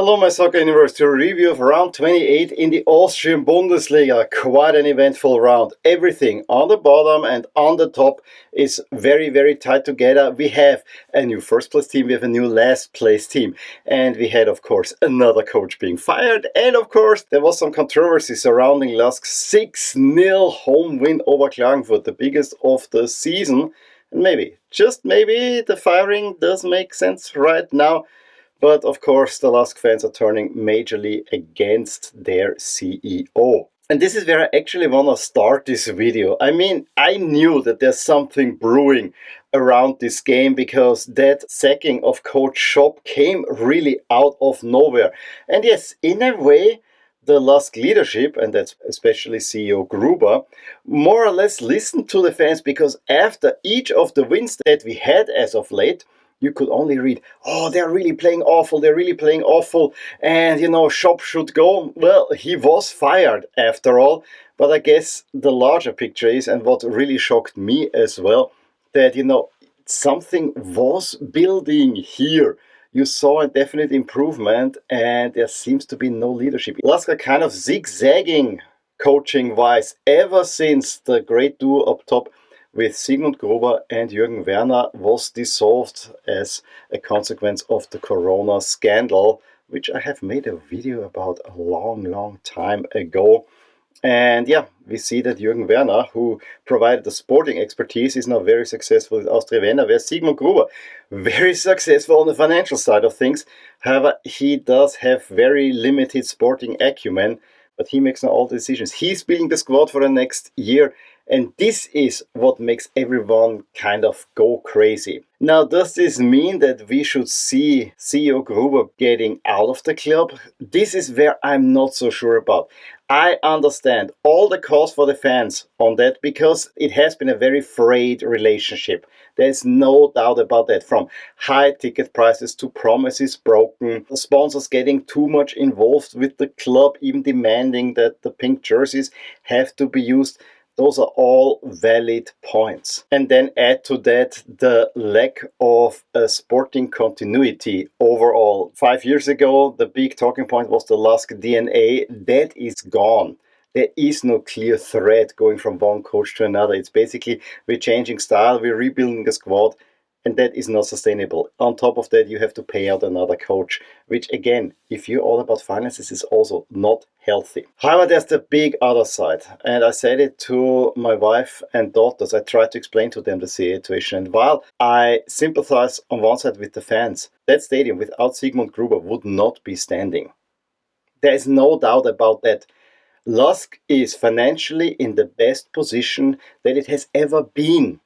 Hello, my soccer universe, to a review of round 28 in the Austrian Bundesliga. Quite an eventful round. Everything on the bottom and on the top is very, very tight together. We have a new first place team, we have a new last place team, and we had, of course, another coach being fired. And of course, there was some controversy surrounding LASK's 6-0 home win over Klagenfurt, the biggest of the season. And maybe, just maybe, the firing does make sense right now. But of course, the LASK fans are turning majorly against their CEO. And this is where I actually want to start this video. I mean, I knew that there's something brewing around this game because that sacking of Coach Schopp came really out of nowhere. And yes, in a way, the LASK leadership, and that's especially CEO Gruber, more or less listened to the fans, because after each of the wins that we had as of late, you could only read, oh, they're really playing awful, and, you know, Schopp should go. Well, he was fired after all, but I guess the larger picture is, and what really shocked me as well, that, you know, something was building here. You saw a definite improvement, and there seems to be no leadership. LASK are kind of zigzagging coaching-wise ever since the great duo up top with Sigmund Gruber and Jürgen Werner was dissolved as a consequence of the Corona scandal, which I have made a video about a long time ago. And yeah, we see that Jürgen Werner, who provided the sporting expertise, is now very successful with Austria Vienna, where Sigmund Gruber, very successful on the financial side of things. However, he does have very limited sporting acumen, but he makes now all the decisions. He's building the squad for the next year. And this is what makes everyone kind of go crazy. Now, does this mean that we should see CEO Gruber getting out of the club? This is where I'm not so sure about. I understand all the calls for the fans on that, because it has been a very frayed relationship. There's no doubt about that, from high ticket prices to promises broken, the sponsors getting too much involved with the club, even demanding that the pink jerseys have to be used. Those are all valid points. And then add to that the lack of a sporting continuity overall. 5 years ago, the big talking point was the LASK DNA. That is gone. There is no clear thread going from one coach to another. It's basically we're changing style, we're rebuilding the squad, and that is not sustainable. On top of that, you have to pay out another coach, which again, if you're all about finances, is also not healthy. However, there's the big other side. And I said it to my wife and daughters. I tried to explain to them the situation. And while I sympathize on one side with the fans, that stadium without Sigmund Gruber would not be standing. There is no doubt about that. LASK is financially in the best position that it has ever been.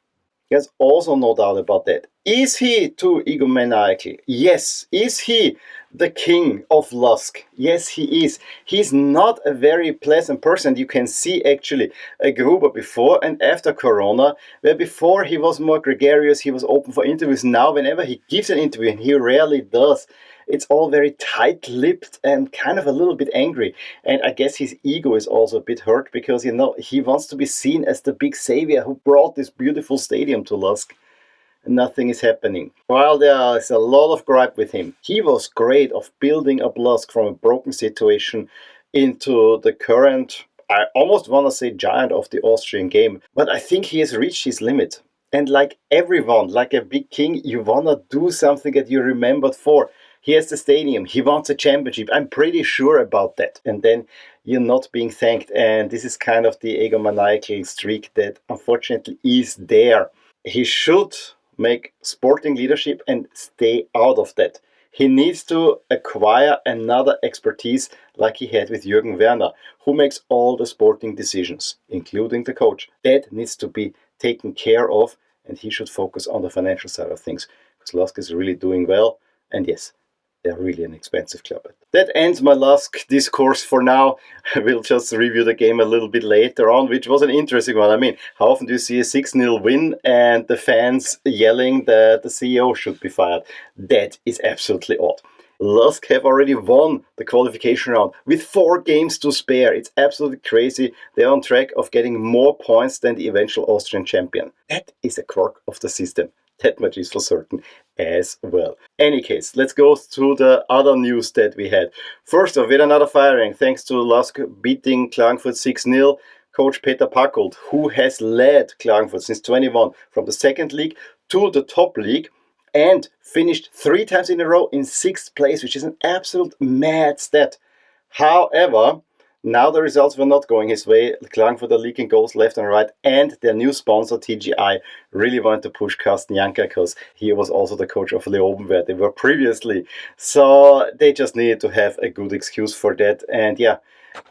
There's also no doubt about that. Is he too egomaniacal? Yes. Is he the king of LASK? Yes, he is. He's not a very pleasant person. You can see actually a Gruber before and after Corona, where before he was more gregarious, he was open for interviews. Now, whenever he gives an interview, and he rarely does, it's all very tight-lipped and kind of a little bit angry. And I guess his ego is also a bit hurt, because, you know, he wants to be seen as the big savior who brought this beautiful stadium to LASK. Nothing is happening. While there is a lot of gripe with him, he was great of building up LASK from a broken situation into the current, I almost want to say, giant of the Austrian game. But I think he has reached his limit. And like everyone, like a big king, you want to do something that you're remembered for. He has the stadium, he wants a championship, I'm pretty sure about that. And then you're not being thanked. And this is kind of the egomaniacal streak that unfortunately is there. He should make sporting leadership and stay out of that. He needs to acquire another expertise like he had with Jürgen Werner, who makes all the sporting decisions, including the coach. That needs to be taken care of, and he should focus on the financial side of things, because LASK is really doing well. And yes, they're really an expensive club. That ends my LASK discourse for now. I will just review the game a little bit later on, which was an interesting one. I mean, how often do you see a 6-0 win and the fans yelling that the CEO should be fired? That is absolutely odd. LASK have already won the qualification round with 4 games to spare. It's absolutely crazy. They're on track of getting more points than the eventual Austrian champion. That is a quirk of the system. That much is for certain. as well. Any case, let's go through the other news that we had. First off, we had another firing thanks to LASK beating Klagenfurt 6-0. Coach Peter Pacult, who has led Klagenfurt since 21 from the second league to the top league and finished 3 times in a row in 6th place, which is an absolute mad stat. However, now the results were not going his way. Klagenfurt are leaking goals left and right, and their new sponsor, TGI, really wanted to push Carsten Janka because he was also the coach of Leoben, where they were previously. So they just needed to have a good excuse for that. And yeah,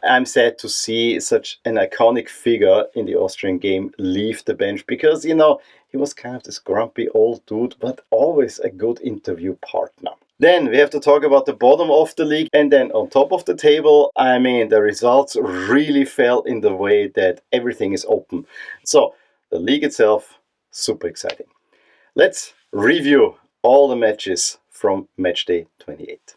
I'm sad to see such an iconic figure in the Austrian game leave the bench because, you know, he was kind of this grumpy old dude, but always a good interview partner. Then we have to talk about the bottom of the league, and then on top of the table, I mean, the results really fell in the way that everything is open. So the league itself, super exciting. Let's review all the matches from match day 28.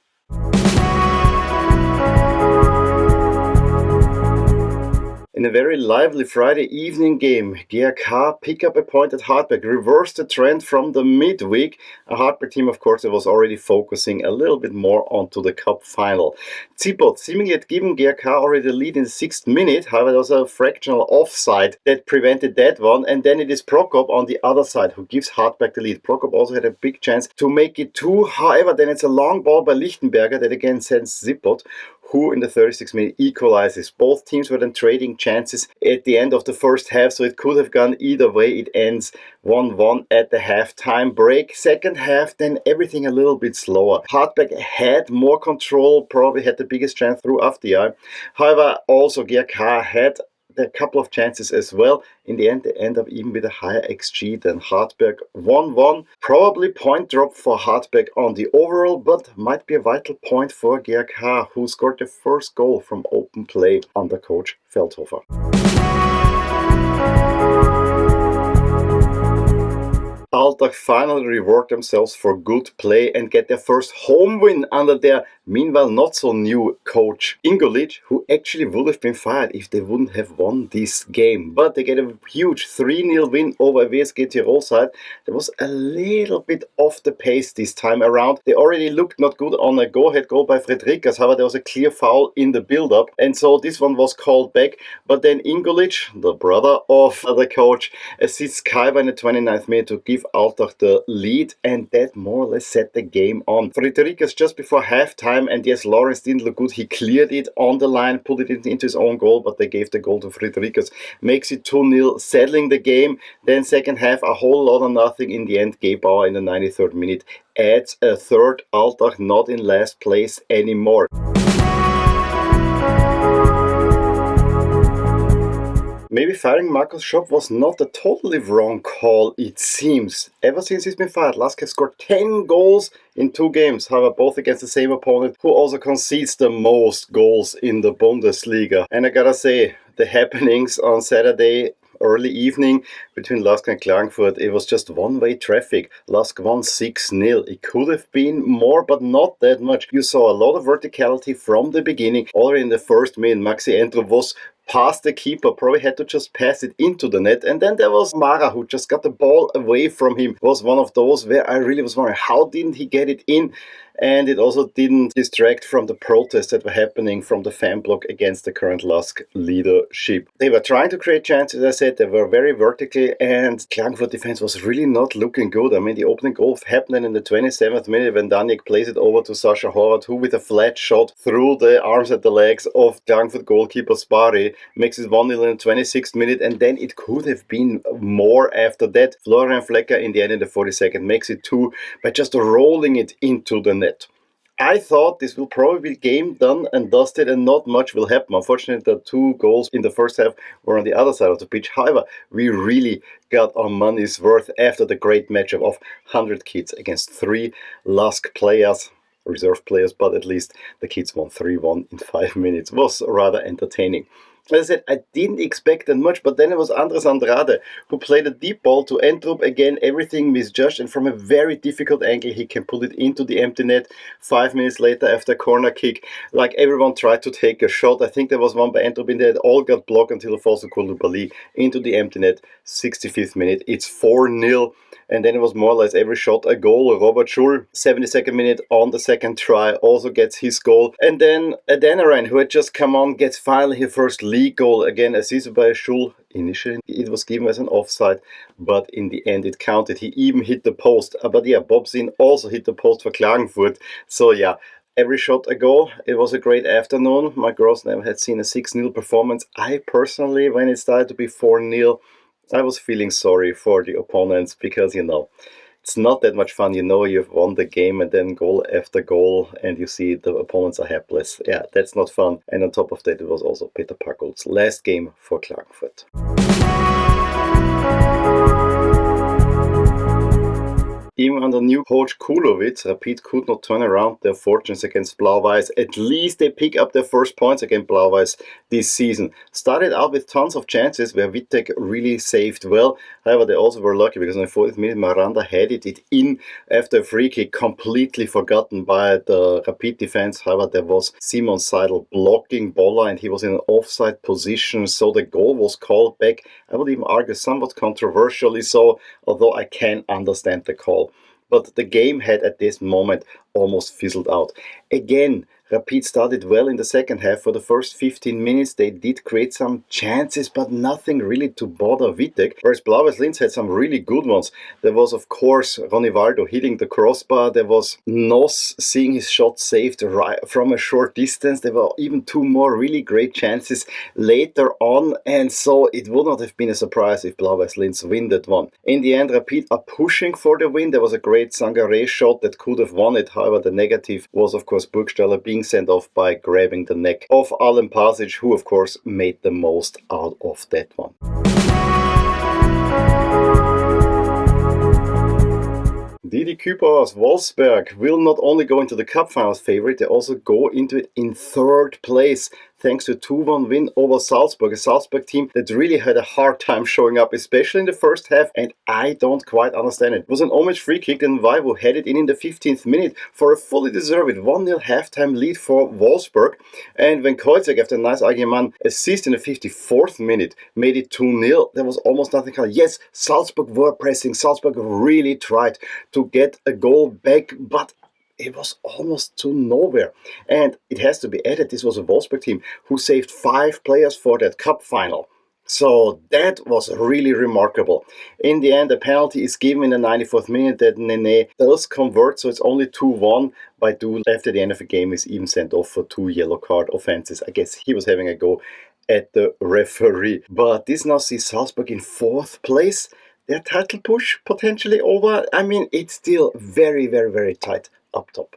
In a very lively Friday evening game, GRK pick up a point at Hartberg, reversed the trend from the midweek. A Hartberg team, of course, that was already focusing a little bit more onto the cup final. Zipot seemingly had given GRK already the lead in the 6th minute. However, there was a fractional offside that prevented that one. And then it is Prokop on the other side who gives Hartberg the lead. Prokop also had a big chance to make it 2. However, then it's a long ball by Lichtenberger that again sends Zipot, who in the 36th minute equalizes. Both teams were then trading chances at the end of the first half, so it could have gone either way. It ends 1-1 at the halftime break. Second half, then everything a little bit slower. Hartberg had more control, probably had the biggest chance through Afdiay. However, also GRK had a couple of chances as well. In the end, they end up even with a higher XG than Hartberg. 1-1. Probably point drop for Hartberg on the overall, but might be a vital point for GRK, who scored the first goal from open play under coach Feldhofer. Altach finally reward themselves for good play and get their first home win under their meanwhile not so new coach Ingolic, who actually would have been fired if they wouldn't have won this game. But they get a huge 3-0 win over WSG Tirol side that was a little bit off the pace this time around. They already looked not good on a go-ahead goal by Fredrikas. However, there was a clear foul in the build-up, and so this one was called back. But then Ingolic, the brother of the coach, assists Kaiba in the 29th minute to give Altach the lead, and that more or less set the game on. Fredrikas just before halftime, and yes, Lawrence didn't look good. He cleared it on the line, put it into his own goal, but they gave the goal to Fredrikas. Makes it 2-0, settling the game. Then second half, a whole lot of nothing. In the end, Gebauer in the 93rd minute adds a third. Altach not in last place anymore. Maybe firing Markus Schopp was not a totally wrong call, it seems. Ever since he's been fired, LASK have scored 10 goals in 2 games, however both against the same opponent, who also concedes the most goals in the Bundesliga. And I gotta say, the happenings on Saturday early evening between LASK and Klagenfurt, it was just one-way traffic. LASK won 6-0. It could have been more, but not that much. You saw a lot of verticality from the beginning. Already in the first minute, Maxi Entrup was past the keeper, probably had to just pass it into the net. And then there was Mara, who just got the ball away from him. Was one of those where I really was wondering, how didn't he get it in? And it also didn't distract from the protests that were happening from the fan block against the current LASK leadership. They were trying to create chances, as I said, they were very vertical, and Klagenfurt defense was really not looking good. I mean, the opening goal happened in the 27th minute when Danik plays it over to Sasha Horvath, who with a flat shot through the arms and the legs of Klagenfurt goalkeeper Spari makes it 1-0 in the 26th minute, and then it could have been more after that. Florian Flecker in the end in the 42nd makes it 2 by just rolling it into the net. I thought this will probably be game done and dusted and not much will happen. Unfortunately, the 2 goals in the first half were on the other side of the pitch. However, we really got our money's worth after the great matchup of 100 kids against 3 LASK players, reserve players, but at least the kids won 3-1 in 5 minutes. It was rather entertaining. As I said, I didn't expect that much, but then it was Andres Andrade who played a deep ball to Entrup. Again, everything misjudged, and from a very difficult angle, he can put it into the empty net 5 minutes later after a corner kick. Like, everyone tried to take a shot. I think there was one by Entrup in there. It all got blocked until Alfonso Coulibaly into the empty net, 65th minute. It's 4-0. And then it was more or less every shot a goal. Robert Schul, 72nd minute on the second try, also gets his goal. And then Adeniran, who had just come on, gets finally his first league goal. Again, assisted by Schul. Initially, it was given as an offside, but in the end it counted. He even hit the post. But yeah, Bob Zinn also hit the post for Klagenfurt. So yeah, every shot a goal. It was a great afternoon. My girls never had seen a 6-0 performance. I personally, when it started to be 4-0, I was feeling sorry for the opponents because, it's not that much fun. You've won the game and then goal after goal and you see the opponents are helpless. Yeah, that's not fun. And on top of that, it was also Peter Pacult's last game for Klagenfurt. Even under new coach Kulovic, Rapid could not turn around their fortunes against Blau-Weiss. At least they pick up their first points against Blau-Weiss this season. Started out with tons of chances where Wittek really saved well. However, they also were lucky because in the 40th minute Miranda headed it in after a free kick, completely forgotten by the Rapid defense. However, there was Simon Seidel blocking Bolla and he was in an offside position, so the goal was called back. I would even argue somewhat controversially so, although I can understand the call. But the game had at this moment almost fizzled out. Again, Rapid started well in the second half. For the first 15 minutes, they did create some chances, but nothing really to bother Wittek. Whereas Blau-Weiss Linz had some really good ones. There was, of course, Ronivaldo hitting the crossbar. There was Nos seeing his shot saved right from a short distance. There were even 2 more really great chances later on. And so it would not have been a surprise if Blau-Weiss Linz win that one. In the end, Rapid are pushing for the win. There was a great Sangaré shot that could have won it. However, the negative was, of course, Burgstaller being sent off by grabbing the neck of Alan Pasic, who of course made the most out of that one. Didi Kübauer's Wolfsberg will not only go into the Cup Finals favorite, they also go into it in 3rd place. Thanks to a 2-1 win over Salzburg, a Salzburg team that really had a hard time showing up, especially in the first half, and I don't quite understand it. It was an homage free kick and Vaivo headed in the 15th minute for a fully deserved 1-0 halftime lead for Wolfsburg, and when Kreutzig, after a nice Argument assist in the 54th minute, made it 2-0, there was almost nothing coming. Yes, Salzburg were pressing, Salzburg really tried to get a goal back, but it was almost to nowhere. And it has to be added, this was a Wolfsburg team who saved 5 players for that cup final. So that was really remarkable. In the end, a penalty is given in the 94th minute that Nene does convert, so it's only 2-1. Baidu, after the end of the game, is even sent off for 2 yellow card offenses. I guess he was having a go at the referee. But this now sees Salzburg in 4th place. Their title push potentially over. I mean, it's still very, very, very tight up top.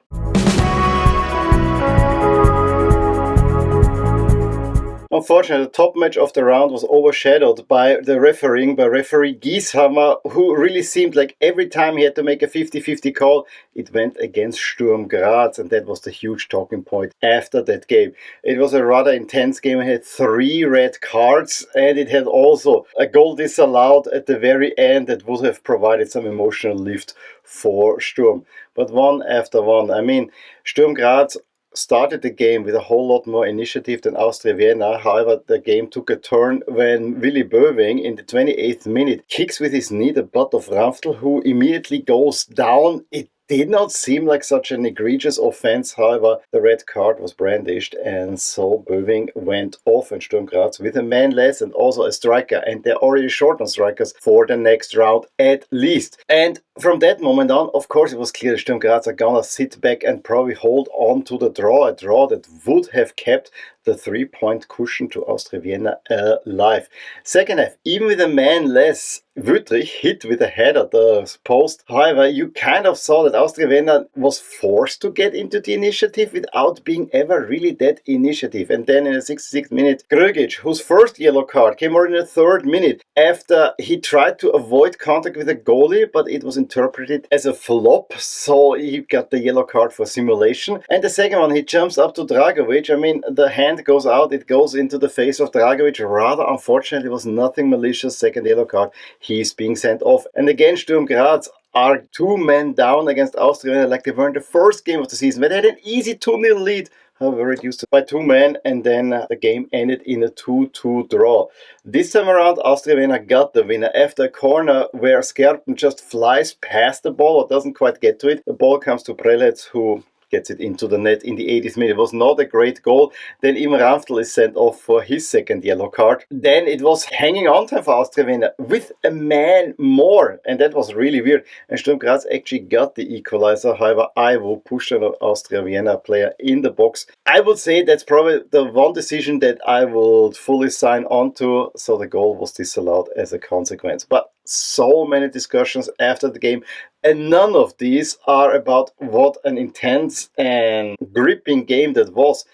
Unfortunately, the top match of the round was overshadowed by the refereeing, by referee Gieshammer, who really seemed like every time he had to make a 50-50 call, it went against Sturm Graz, and that was the huge talking point after that game. It was a rather intense game. It had 3 red cards, and it had also a goal disallowed at the very end that would have provided some emotional lift for Sturm. But one after one, I mean, Sturm Graz started the game with a whole lot more initiative than Austria Vienna. However, the game took a turn when Willy Böwing in the 28th minute kicks with his knee the butt of Ramftl, who immediately goes down. It did not seem like such an egregious offense. However, the red card was brandished, and so Böwing went off, and Sturm Graz with a man less and also a striker, and they're already short on strikers for the next round at least. And from that moment on, of course, it was clear that Sturm Graz are gonna sit back and probably hold on to the draw, a draw that would have kept the 3-point cushion to Austria Vienna alive. Second half, even with a man less, Wüttrich hit with a header the post. However, you kind of saw that Austria Vienna was forced to get into the initiative without being ever really that initiative. And then in the 66th minute, Grgic, whose first yellow card came more in the 3rd minute after he tried to avoid contact with a goalie, but it was in interpreted as a flop, so he got the yellow card for simulation. And the second one, he jumps up to Dragovic. I mean, the hand goes out, it goes into the face of Dragovic. Rather unfortunately, it was nothing malicious. Second yellow card, he's being sent off. And again, Sturm Graz are 2 men down against Austria Vienna like they were in the first game of the season, but they had an easy 2-0 lead. However, reduced by 2 men, and then the game ended in a 2-2 draw. This time around, Austria Vienna got the winner after a corner where Skerpen just flies past the ball or doesn't quite get to it. The ball comes to Prelec, who gets it into the net in the 80th minute. It was not a great goal. Then even Ramftl is sent off for his second yellow card. Then it was hanging on time for Austria Vienna with a man more, and that was really weird. And Sturm Graz actually got the equalizer. However, Ivo pushed an Austria Vienna player in the box. I would say that's probably the one decision that I would fully sign on to, so the goal was disallowed as a consequence. But so many discussions after the game, and none of these are about what an intense and gripping game that was.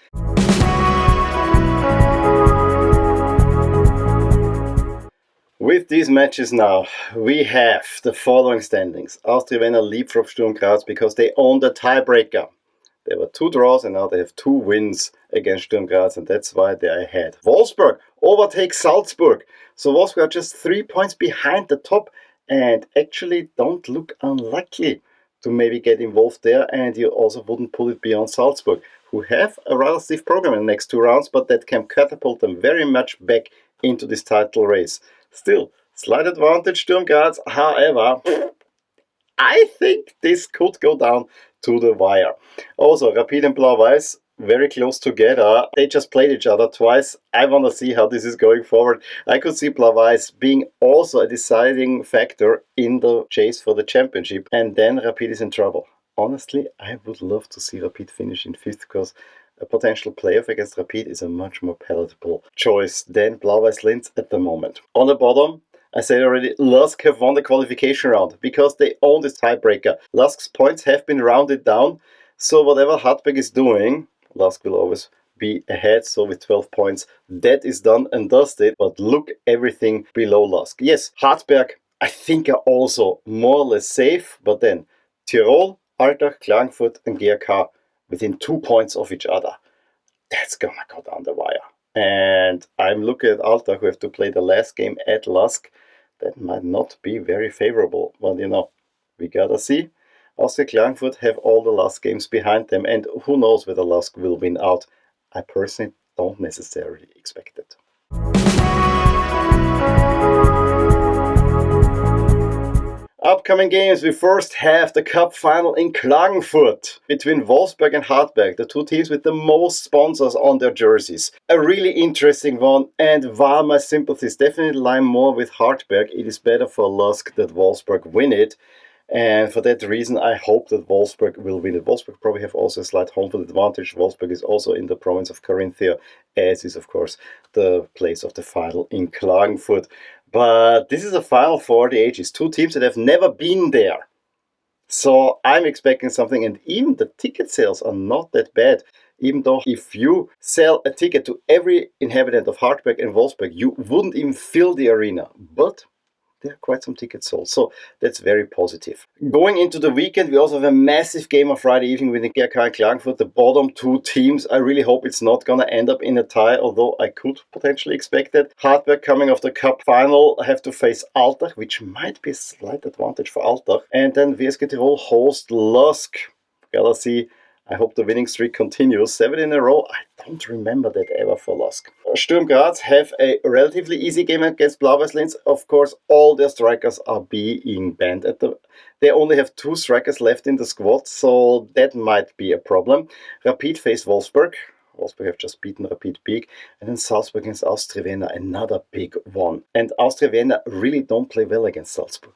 With these matches now, we have the following standings. Austria Vienna leapfrog Sturm Graz because they own the tiebreaker. There were 2 draws and now they have 2 wins against Sturm Graz, and that's why they are ahead. Wolfsberg overtakes Salzburg. So Wolfsberg are just 3 points behind the top and actually don't look unlikely to maybe get involved there, and you also wouldn't pull it beyond Salzburg, who have a rather stiff program in the next 2 rounds, but that can catapult them very much back into this title race. Still, slight advantage Sturm Graz, however, I think this could go down to the wire. Also, Rapid and Blau-Weiss, very close together. They just played each other twice. I want to see how this is going forward. I could see Blau-Weiss being also a deciding factor in the chase for the championship, and then Rapid is in trouble. Honestly, I would love to see Rapid finish in 5th, because a potential playoff against Rapid is a much more palatable choice than Blau-Weiss Linz at the moment. On the bottom, I said already, LASK have won the qualification round because they own this tiebreaker. LASK's points have been rounded down, so whatever Hartberg is doing, LASK will always be ahead. So with 12 points, that is done and dusted. But look, everything below LASK. Yes, Hartberg, I think, are also more or less safe, but then Tirol, Altach, Klagenfurt and GRK within 2 points of each other. That's gonna go down the wire. And I'm looking at Altach, who have to play the last game at LASK. That might not be very favorable. Well, you know, we gotta see. Austria Klagenfurt have all the last games behind them, and who knows whether LASK will win out. I personally don't necessarily expect it. Upcoming games, we first have the cup final in Klagenfurt between Wolfsberg and Hartberg, the 2 teams with the most sponsors on their jerseys. A really interesting one, and while my sympathies definitely lie more with Hartberg, it is better for LASK that Wolfsberg win it. And for that reason, I hope that Wolfsberg will win it. Wolfsberg probably have also a slight home field advantage. Wolfsberg is also in the province of Carinthia, as is, of course, the place of the final in Klagenfurt. But this is a final for the ages. 2 teams that have never been there. So I'm expecting something, and even the ticket sales are not that bad. Even though if you sell a ticket to every inhabitant of Hartberg and Wolfsberg, you wouldn't even fill the arena. But there are quite some tickets sold, so that's very positive. Going into the weekend, we also have a massive game on Friday evening with the GRK and Klagenfurt, the bottom 2 teams. I really hope it's not going to end up in a tie, although I could potentially expect that. Hartberg, coming off the cup final, have to face Altach, which might be a slight advantage for Altach. And then WSG Tirol host LASK. Gotta see. I hope the winning streak continues. 7 in a row. I don't remember that ever for LASK. Sturm Graz have a relatively easy game against Blau-Weiss Linz. Of course, all their strikers are being banned. They only have 2 strikers left in the squad, so that might be a problem. Rapid face Wolfsberg. Wolfsberg have just beaten Rapid big. And then Salzburg against Austria Vienna, another big one. And Austria Vienna really don't play well against Salzburg.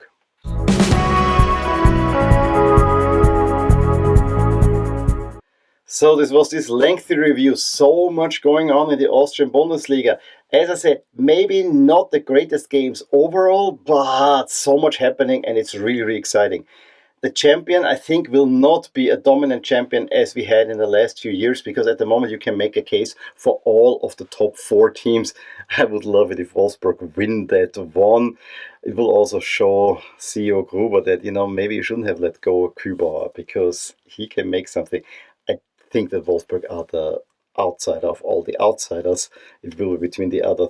So this was this lengthy review. So much going on in the Austrian Bundesliga. As I said, maybe not the greatest games overall, but so much happening, and it's really, really exciting. The champion, I think, will not be a dominant champion as we had in the last few years, because at the moment you can make a case for all of the top 4 teams. I would love it if Wolfsburg win that one. it will also show CEO Gruber that, maybe you shouldn't have let go of Kübauer because he can make something. I think that Wolfsburg are the outsider of all the outsiders. It will be between the other